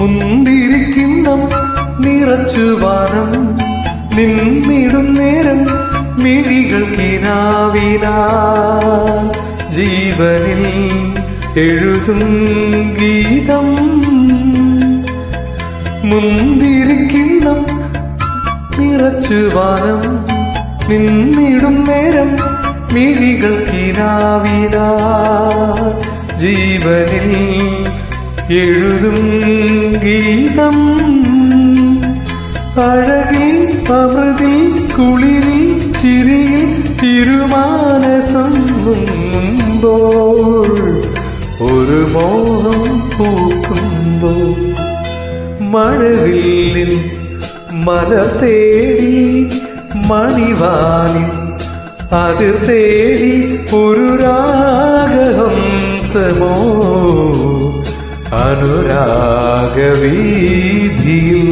മുന്തിരിക്കിണ്ണം നിറച്ചു വാനം നിന്നിടും നേരം മിഴികൾ കിനാവിനാ ജീവനിൽ എഴുതും ഗീതം. മുന്തിരിക്കിണ്ണം നിറച്ചു വാനം നിന്നിടും നേരം മിഴികൾ കിനാവിനാ ജീവനിൽ എഴുതും ഗീതം. അഴകിൽ അമൃതിൽ കുളിരിൽ ചിരിയിൽ തിരുമാനസം മുങ്ങുമ്പോൾ ഒരു മോഹം പൂക്കുമ്പോൾ മഴവില്ലിൽ മലർ തേടി മണിവാനിൽ അതിർ തേടി ഒരു രാഗഹംസമോ അനുരാഗവീതിയിൽ